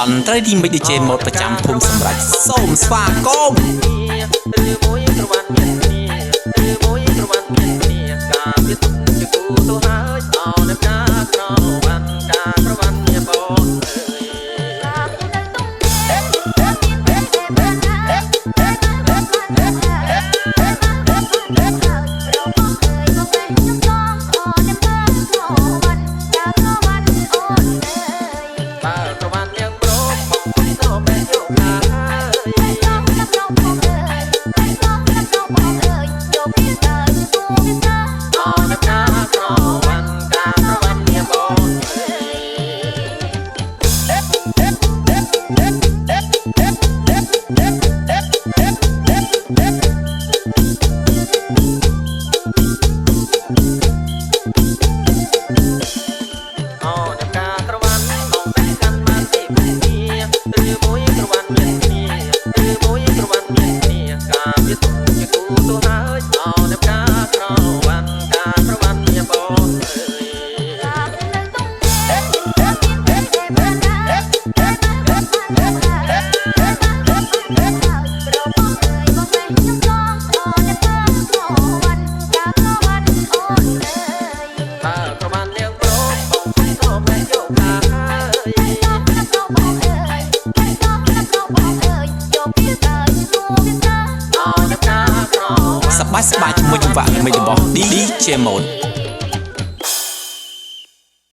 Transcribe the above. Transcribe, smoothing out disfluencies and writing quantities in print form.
តន្ត្រីទី1 DJ ម៉ូតប្រចាំភូមិសម្រាប់សូមស្វាគមន៍មួយក្រវ៉ាន់មានគ្នាមួយក្រវ៉ាន់មានគ្នាការវាទុកជាគូទៅហើយអោអ្នកការក្រវ៉ាន់ការក្រវ៉ាន់មានបងសប្បាយជាមួយចង្វាក់នៃរបស់ DJ Mode